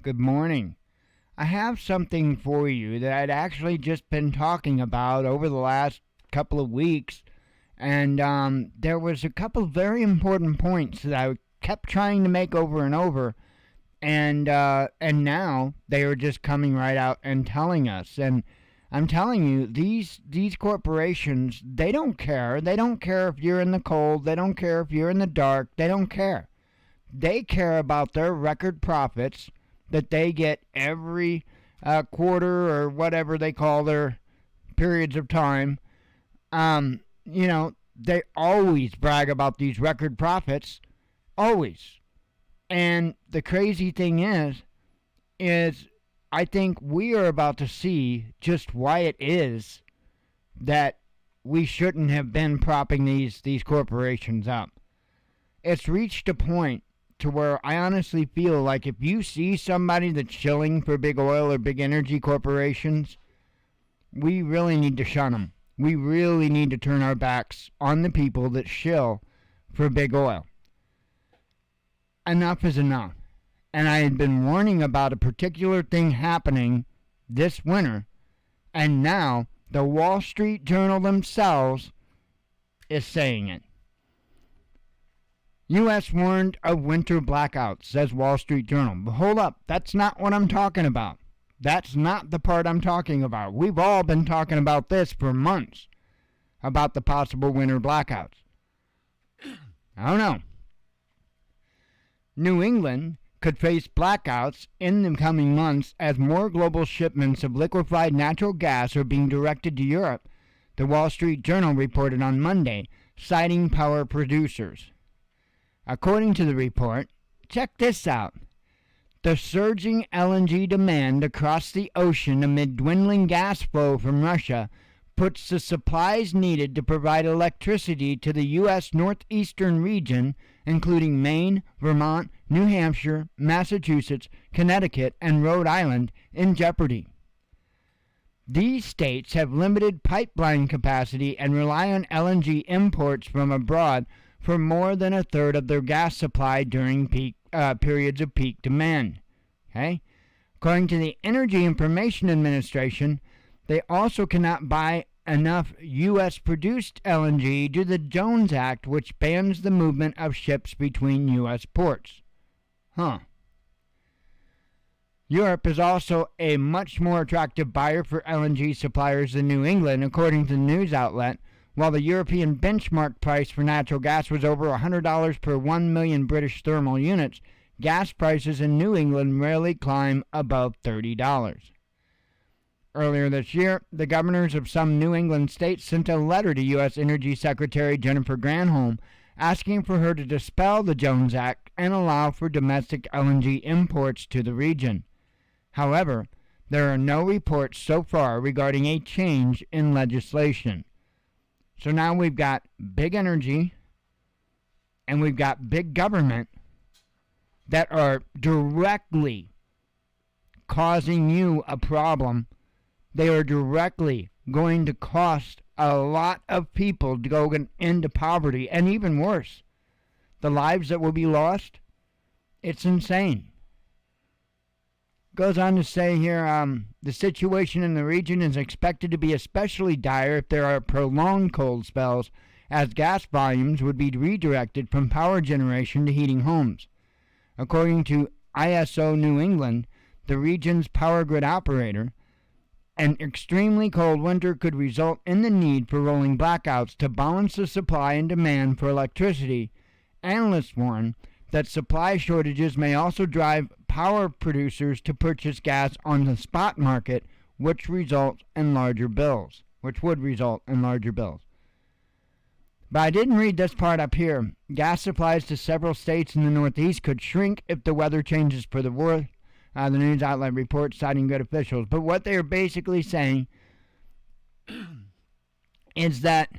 Good morning. I have something for you that I'd actually just been talking about over the last couple of weeks, and there was a couple very important points that I kept trying to make over and over, and now they are just coming right out and telling us. And I'm telling you, these corporations, they don't care. They don't care if you're in the cold. They don't care if you're in the dark. They don't care. They care about their record profits that they get every quarter or whatever they call their periods of time. They always brag about these record profits, always. And the crazy thing is I think we are about to see just why it is that we shouldn't have been propping these corporations up. It's reached a point to where I honestly feel like if you see somebody that's shilling for big oil or big energy corporations, we really need to shun them. We really need to turn our backs on the people that shill for big oil. Enough is enough. And I had been warning about a particular thing happening this winter, and now the Wall Street Journal themselves is saying it. U.S. warned of winter blackouts, says Wall Street Journal. But hold up, that's not what I'm talking about. That's not the part I'm talking about. We've all been talking about this for months, about the possible winter blackouts. I don't know. New England could face blackouts in the coming months as more global shipments of liquefied natural gas are being directed to Europe, the Wall Street Journal reported on Monday, citing power producers. According to the report, check this out. The surging LNG demand across the ocean amid dwindling gas flow from Russia puts the supplies needed to provide electricity to the U.S. northeastern region, including Maine, Vermont, New Hampshire, Massachusetts, Connecticut, and Rhode Island, in jeopardy. These states have limited pipeline capacity and rely on LNG imports from abroad for more than a third of their gas supply during periods of peak demand. Okay? According to the Energy Information Administration, they also cannot buy enough U.S.-produced LNG due to the Jones Act, which bans the movement of ships between U.S. ports. Europe is also a much more attractive buyer for LNG suppliers than New England, according to the news outlet. While the European benchmark price for natural gas was over $100 per 1 million British thermal units, gas prices in New England rarely climb above $30. Earlier this year, the governors of some New England states sent a letter to U.S. Energy Secretary Jennifer Granholm asking for her to dispel the Jones Act and allow for domestic LNG imports to the region. However, there are no reports so far regarding a change in legislation. So now we've got big energy and we've got big government that are directly causing you a problem. They are directly going to cost a lot of people to go into poverty, and even worse, the lives that will be lost. It's insane. Goes on to say here, the situation in the region is expected to be especially dire if there are prolonged cold spells, as gas volumes would be redirected from power generation to heating homes. According to ISO New England, the region's power grid operator, an extremely cold winter could result in the need for rolling blackouts to balance the supply and demand for electricity. Analysts warn that supply shortages may also drive power producers to purchase gas on the spot market, which would result in larger bills. But I didn't read this part up here. Gas supplies to several states in the Northeast could shrink if the weather changes for the worse, the news outlet reports, citing good officials. But what they are basically saying is that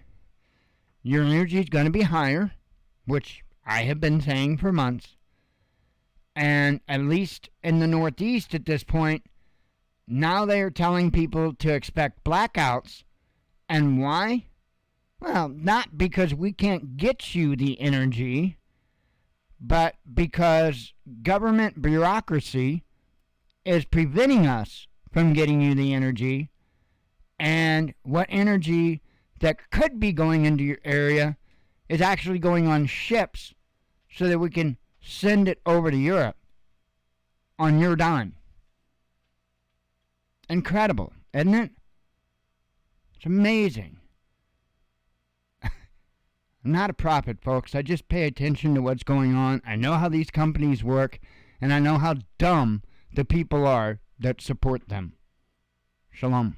your energy is going to be higher, which I have been saying for months. And at least in the Northeast at this point, now they are telling people to expect blackouts. And why? Well, not because we can't get you the energy, but because government bureaucracy is preventing us from getting you the energy, and what energy that could be going into your area is actually going on ships so that we can send it over to Europe on your dime. Incredible, isn't it? It's amazing. I'm not a prophet, folks. I just pay attention to what's going on. I know how these companies work, and I know how dumb the people are that support them. Shalom.